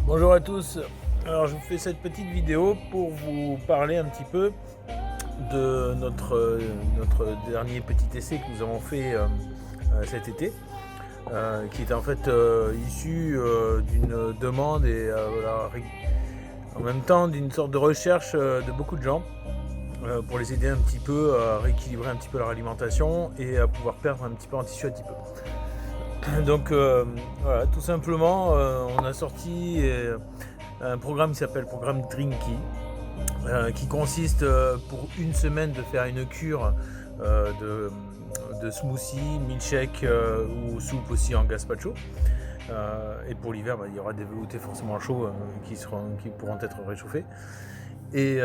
Bonjour à tous, alors je vous fais cette petite vidéo pour vous parler un petit peu de notre dernier petit essai que nous avons fait cet été, qui est en fait issu d'une demande et voilà, en même temps d'une sorte de recherche de beaucoup de gens pour les aider un petit peu à rééquilibrer un petit peu leur alimentation et à pouvoir perdre un petit peu en tissu adipeux. Donc voilà, tout simplement, on a sorti un programme qui s'appelle Programme Drinky, qui consiste pour une semaine de faire une cure de smoothie, milkshake ou soupe aussi en gazpacho. Et pour l'hiver, il y aura des veloutés forcément chauds qui pourront être réchauffés et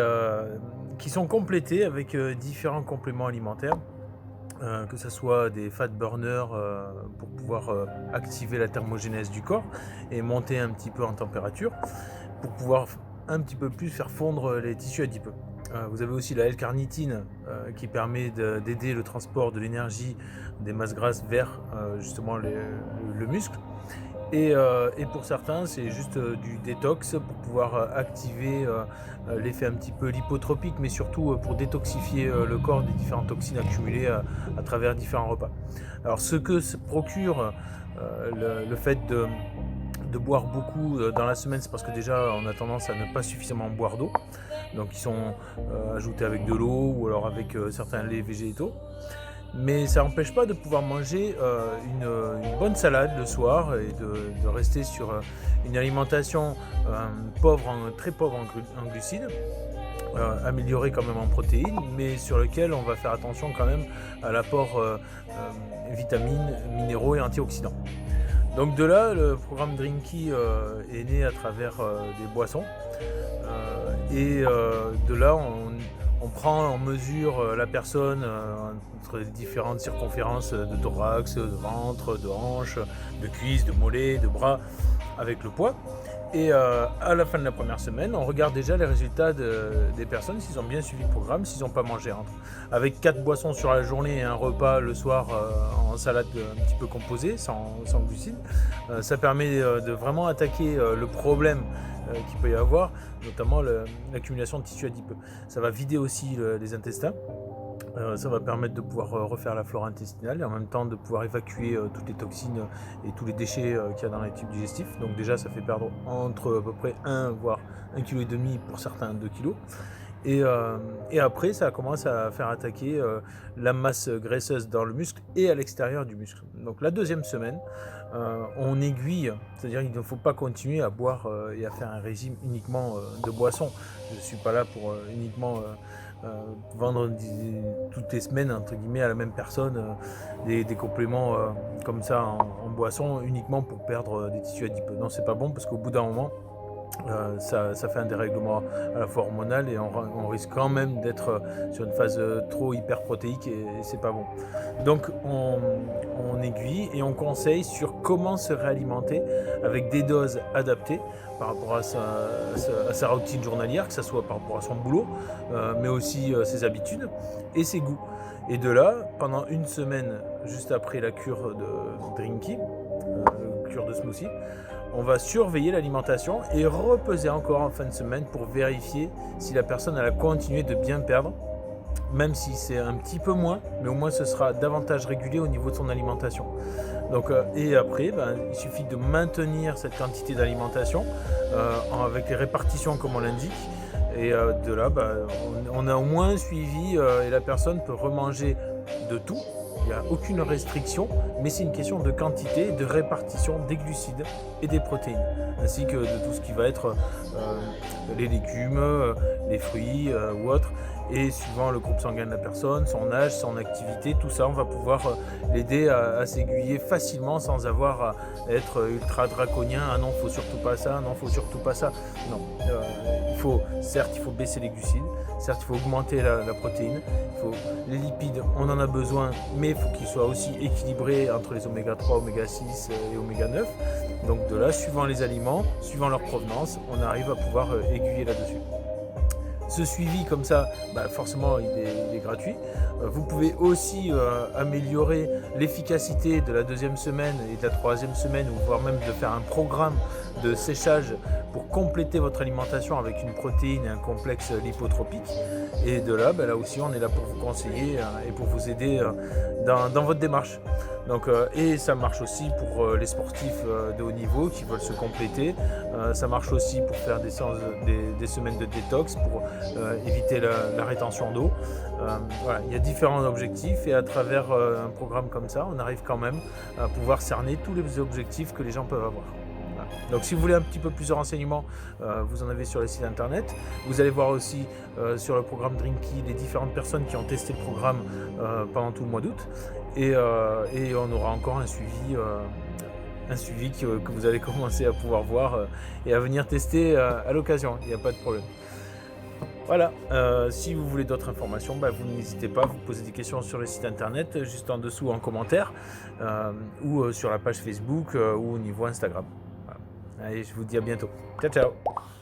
qui sont complétés avec différents compléments alimentaires. Que ce soit des fat burners pour pouvoir activer la thermogénèse du corps et monter un petit peu en température pour pouvoir un petit peu plus faire fondre les tissus adipeux. Vous avez aussi la L-carnitine qui permet d'aider le transport de l'énergie des masses grasses vers justement le muscle. Et pour certains, c'est juste du détox pour pouvoir activer l'effet un petit peu lipotropique, mais surtout pour détoxifier le corps des différentes toxines accumulées à travers différents repas. Alors ce que se procure le fait de boire beaucoup dans la semaine, c'est parce que déjà on a tendance à ne pas suffisamment boire d'eau. Donc ils sont ajoutés avec de l'eau ou alors avec certains laits végétaux. Mais ça n'empêche pas de pouvoir manger une bonne salade le soir et de rester sur une alimentation très pauvre en glucides, améliorée quand même en protéines, mais sur lequel on va faire attention quand même à l'apport vitamines, minéraux et antioxydants. Donc de là, le programme Drinky est né à travers des boissons. Et de là, on prend en mesure la personne entre différentes circonférences de thorax, de ventre, de hanche, de cuisses, de mollets, de bras, avec le poids. Et à la fin de la première semaine, on regarde déjà les résultats des personnes, s'ils ont bien suivi le programme, s'ils n'ont pas mangé entre. Avec 4 boissons sur la journée et un repas le soir en salade un petit peu composée, sans glucides, ça permet de vraiment attaquer le problème qu'il peut y avoir, notamment l'accumulation de tissus adipeux. Ça va vider aussi les intestins. Ça va permettre de pouvoir refaire la flore intestinale et en même temps de pouvoir évacuer toutes les toxines et tous les déchets qu'il y a dans les tubes digestifs. Donc déjà ça fait perdre entre à peu près 1 voire 1,5 kg pour certains 2 kg. Et après ça commence à faire attaquer la masse graisseuse dans le muscle et à l'extérieur du muscle. Donc la deuxième semaine, on aiguille, c'est-à-dire qu'il ne faut pas continuer à boire et à faire un régime uniquement de boissons. Je ne suis pas là pour uniquement vendre toutes les semaines entre guillemets à la même personne des compléments comme ça en boisson uniquement pour perdre des tissus adipeux. Non, c'est pas bon parce qu'au bout d'un moment ça fait un dérèglement à la fois hormonal et on risque quand même d'être sur une phase trop hyperprotéique et c'est pas bon. Donc on aiguille et on conseille sur comment se réalimenter avec des doses adaptées par rapport à sa routine journalière, que ce soit par rapport à son boulot, mais aussi ses habitudes et ses goûts. Et de là, pendant une semaine, juste après la cure de Drinky, cure de smoothie, on va surveiller l'alimentation et repeser encore en fin de semaine pour vérifier si la personne a continué de bien perdre, même si c'est un petit peu moins, mais au moins ce sera davantage régulé au niveau de son alimentation. Donc, et après, il suffit de maintenir cette quantité d'alimentation avec les répartitions comme on l'indique. Et de là, on a au moins suivi et la personne peut remanger de tout. Il n'y a aucune restriction, mais c'est une question de quantité, de répartition des glucides et des protéines, ainsi que de tout ce qui va être les légumes, les fruits ou autres. Et suivant le groupe sanguin de la personne, son âge, son activité, tout ça, on va pouvoir l'aider à s'aiguiller facilement sans avoir à être ultra draconien. Ah non, faut surtout pas ça, non, faut surtout pas ça. Non, certes, il faut baisser les glucides, certes, il faut augmenter la protéine, les lipides, on en a besoin, mais il faut qu'ils soient aussi équilibrés entre les oméga 3, oméga 6 et oméga 9. Donc de là, suivant les aliments, suivant leur provenance, on arrive à pouvoir aiguiller là-dessus. Ce suivi comme ça, forcément il est gratuit. Vous pouvez aussi améliorer l'efficacité de la deuxième semaine et de la troisième semaine, ou voire même de faire un programme de séchage pour compléter votre alimentation avec une protéine et un complexe lipotropique. Et de là, là aussi, on est là pour vous conseiller et pour vous aider dans votre démarche. Donc, et ça marche aussi pour les sportifs de haut niveau qui veulent se compléter. Ça marche aussi pour faire des semaines de détox, pour éviter la rétention d'eau. Voilà, il y a différents objectifs et à travers un programme comme ça, on arrive quand même à pouvoir cerner tous les objectifs que les gens peuvent avoir. Voilà. Donc si vous voulez un petit peu plus de renseignements, vous en avez sur le site internet. Vous allez voir aussi sur le programme Dreamkey les différentes personnes qui ont testé le programme pendant tout le mois d'août. Et on aura encore un suivi que vous allez commencer à pouvoir voir et à venir tester à l'occasion. Il n'y a pas de problème. Voilà, si vous voulez d'autres informations, vous n'hésitez pas à vous poser des questions sur le site internet, juste en dessous en commentaire, ou sur la page Facebook ou au niveau Instagram. Voilà. Allez, je vous dis à bientôt. Ciao, ciao.